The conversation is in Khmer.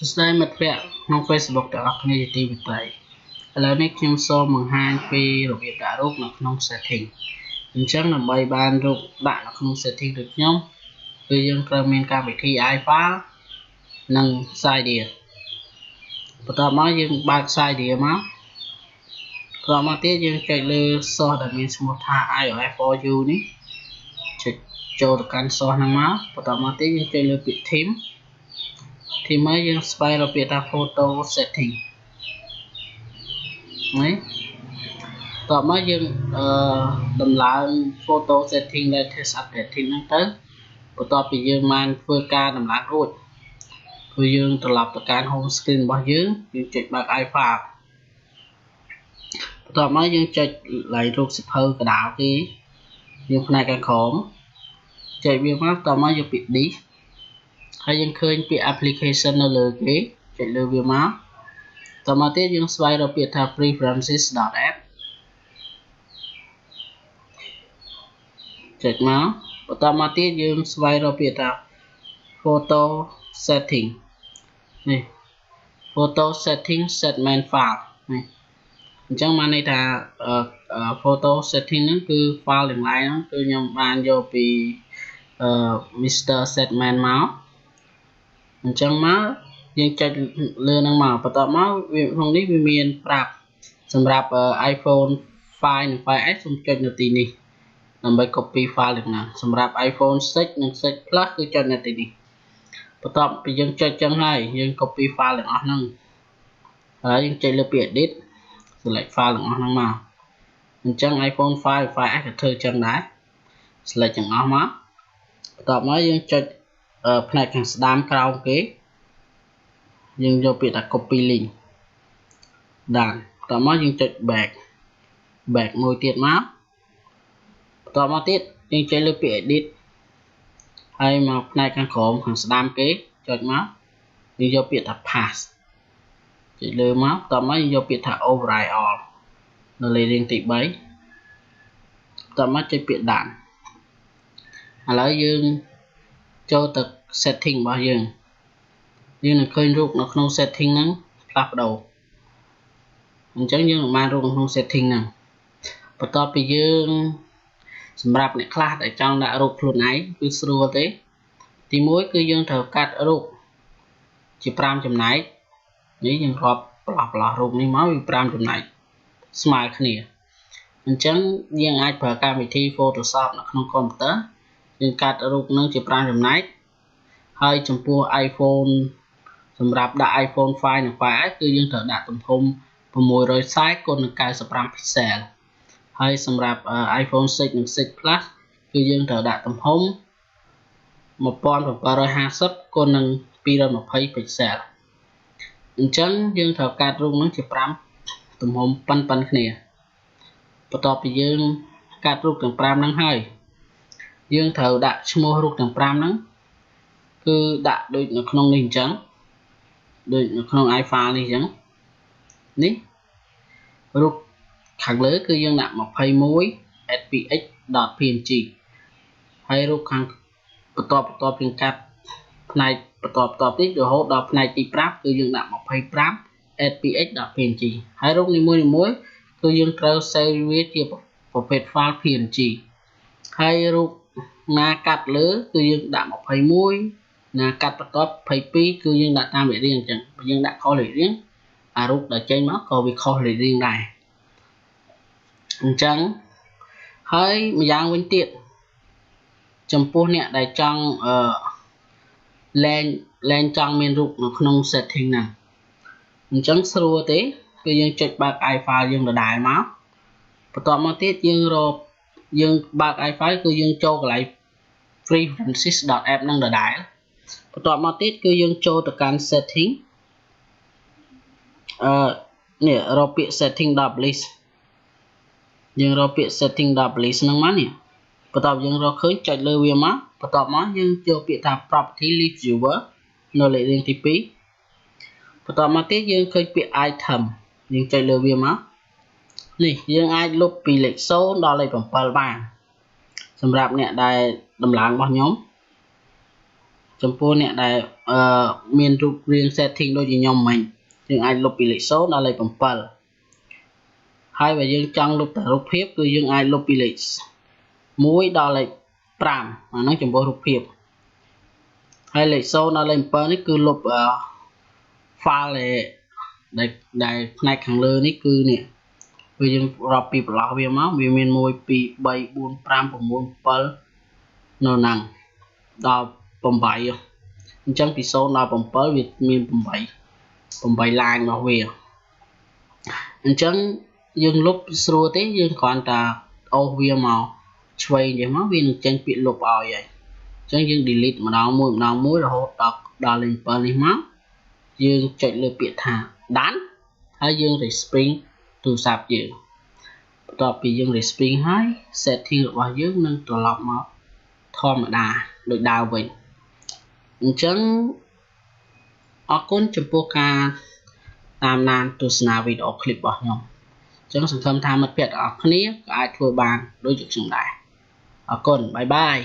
ស្ដីមិត្តភ័ក្តិក្នុង Facebook ទាំងអស់គ្នាជាទីមេត្រីឥឡូវនេះខ្ញុំសូមបង្ហាញពីរបៀបដាក់រូបនៅក្នុង setting អញ្ចឹងដើម្បីបានរូបដាក់នៅក្នុង setting ដូចខ្ញុំគឺយើងត្រូវមានកម្មវិធី iFile និង Cydia បន្ទាប់មកយើងបើក Cydia មកក្រោយមកទៀតយើងចុចលើ source ដែលមានឈ្មោះថា iOS for you នេះចុចចូលទៅកាន់ source ហ្នឹងមកបន្ទាប់មកទៀតយើងចុចលើពាក្យ theme មកយើងស្វែងរកពាក្យថា photo setting នេះតោះមកយើងដំឡើង photo setting latest updating ហ្នឹងទៅបន្ទាប់ពីយើងបានធ្វើការដំឡើងរួចគឺយើងត្រឡប់ទៅកាន់ home screen របស់យើងចុចបើក iFile បន្ទាប់មកយើងចុចឡើងរូបសៀវភៅកណ្ដាលគេយើងផ្នែកខាងក្រោមចុចវាមកបន្ទាប់មកយកពាក្យ this ហើយយើងឃើញពាក្យ application នៅលើគេចុចលើវាមកតមកទៀតយើងស្វែងរកពាក្យថា preferences.app ចុចមកបន្តមកទៀតយើងស្វែងរកពាក្យថា photo setting នេះ photo setting set main file នេះអញ្ចឹងបានន័យថា photo setting ហ្នឹងគឺ file ទាំងឡាយហ្នឹងគឺខ្ញុំបានយកពី Mr. Setman មកអញ្ចឹងមកយើងចុចលើហ្នឹងមកបន្ទាប់មកក្នុងនេះវាមានប្រាប់សម្រាប់ iPhone 5 និង 5S សូមចុចនៅទីនេះដើម្បី copy file ទាំងហ្នឹងសម្រាប់ iPhone 6 និង 6 Plus គឺចុចនៅទីនេះបន្ទាប់ពីយើងចុចចឹងហើយយើង copy file ទាំងអស់ហ្នឹងហើយយើងចុចលើពាក្យ edit select file ទាំងអស់ហ្នឹងមកអញ្ចឹង iPhone 5 5S ក៏ធ្វើចឹងដែរ select ទាំងអស់មកបន្ទាប់មកយើងចុចផ្នែកខាងស្ដាំក្រោមគេយើងយកពាក្យថា copy link ដាក់បន្ទាប់មកយើងចុច back មួយទៀតមកបន្ទាប់មកទៀតយើងចុចលើពាក្យ edit ហើយមកផ្នែកខាងក្រោមខាងស្ដាំគេចុចមកយើងយកពាក្យថា pass ចុចលើមកបន្ទាប់មកយើងយកពាក្យថា override all នៅលេខរៀងទី3បន្ទាប់មកចុចពាក្យ done ឥឡូវយើងចូលទៅ setting របស់យើងនឹងឃើញរូបនៅក្នុង setting ហ្នឹងផ្លាស់ប្ដូរអញ្ចឹងយើងនឹងបានរូបនៅក្នុង setting ហ្នឹងបន្ទាប់ពីយើងសម្រាប់អ្នកខ្លះដែលចង់ដាក់រូបខ្លួនឯងគឺស្រួលទេទី1គឺយើងត្រូវកាត់រូបជា5ចំណែកនេះយើងរាប់ប្រឡោះរូបនេះមកវា5ចំណែកស្មើគ្នាអញ្ចឹងយើងអាចប្រើកម្មវិធី Photoshop នៅក្នុងកុំព្យូទ័រយើងកាត់រូបនឹងជា5ចំណែកហើយចំពោះ iPhone សម្រាប់ដាក់ iPhone 5 និង 5S គឺយើងត្រូវដាក់ទំហំ640 គុណនឹង95 pixel ហើយសម្រាប់ iPhone 6 និង 6 Plus គឺយើងត្រូវដាក់ទំហំ1750 គុណនឹង220 pixel អញ្ចឹងយើងត្រូវកាត់រូបនឹងជា5ទំហំប៉ុនគ្នាបន្ទាប់ពីយើងកាត់រូបទាំង5ហ្នឹងហើយយើងត្រូវដាក់ឈ្មោះរូបទាំង5ហ្នឹងគឺដាក់ដូចនៅក្នុងនេះអញ្ចឹងដូចនៅក្នុង iFile នេះអញ្ចឹងនេះរូបខាងលើគឺយើងដាក់21 spx.png ហើយរូបខាងបន្ទាប់យើងកាត់ផ្នែកបន្ទាប់នេះរហូតដល់ផ្នែកទី5គឺយើងដាក់25 spx.png ហើយរូបនីមួយៗគឺយើងត្រូវ save វាជាប្រភេទ file png ហើយរូបណាកាត់លើគឺយើងដាក់21ណាកាត់បន្ទាប់22គឺយើងដាក់តាមលេខរៀងអញ្ចឹងបើយើងដាក់ខុសលេខរៀងអារូបដែលចេញមកក៏វាខុសលេខរៀងដែរអញ្ចឹងហើយម្យ៉ាងវិញទៀតចំពោះអ្នកដែលចង់លែងចង់មានរូបនៅក្នុង setting ហ្នឹងអញ្ចឹងស្រួលទេគឺយើងចុចបើក iFile យើងដដែលមកបន្ទាប់មកទៀតយើងបើក iFile គឺយើងចូលកន្លែង preferences.app ហ្នឹងដដែលបន្ទាប់មកទៀតគឺយើងចូលទៅកាន់ setting នេះរកពាក្យ setting.list យើងរកពាក្យ setting.list ហ្នឹងមកនេះបន្ទាប់យើងរកឃើញចុចលើវាមកបន្ទាប់មកយើងចូលពាក្យថា property list viewer នៅលេខរៀងទី2បន្ទាប់មកទៀតយើងឃើញពាក្យ item យើងចុចលើវាមកនេះយើងអាចលុបពីលេខ0ដល់លេខ7បានសម្រាប់អ្នកដែលដំឡើងរបស់ខ្ញុំ ចំពោះអ្នកដែលមានរូបរាង setting ដូចជាខ្ញុំមិញយើងអាចលុបពីលេខ0ដល់លេខ7ហើយបើយើងចង់លុបតែរូបភាពគឺយើងអាចលុបពីលេខ1ដល់លេខ5អាហ្នឹងចំពោះរូបភាពហើយលេខ0ដល់លេខ7នេះគឺលុបfile ដែលផ្នែកខាងលើនេះគឺនេះគឺយើងរាប់ពីប្រឡោះវាមកវាមាន1 2 3 4 5 6 7នៅហ្នឹងដល់8អញ្ចឹងពី0ដល់7វាមាន8ឡាញរបស់វាអញ្ចឹងយើងលុបស្រួលទេយើងគ្រាន់តែអូសវាមកឆ្វេងចេះមកវានឹងចេញពាក្យលុបឲ្យហើយអញ្ចឹងយើង delete ម្ដងមួយរហូតដល់លេខ7នេះមកយើងចុចលើពាក្យថា done ហើយយើង respring ទូរស័ព្ទយើងបន្ទាប់ពីយើង respring ហើយ setting របស់យើងនឹងត្រឡប់មកធម្មតាដូចដើមវិញអញ្ចឹងអរគុណចំពោះការតាមដានទស្សនាវីដេអូឃ្លីបរបស់ខ្ញុំអញ្ចឹងសង្ឃឹមថាមិត្តភក្តិទាំងអស់គ្នាក៏អាចធ្វើបានដូចខ្ញុំដែរអរគុណបាយបាយ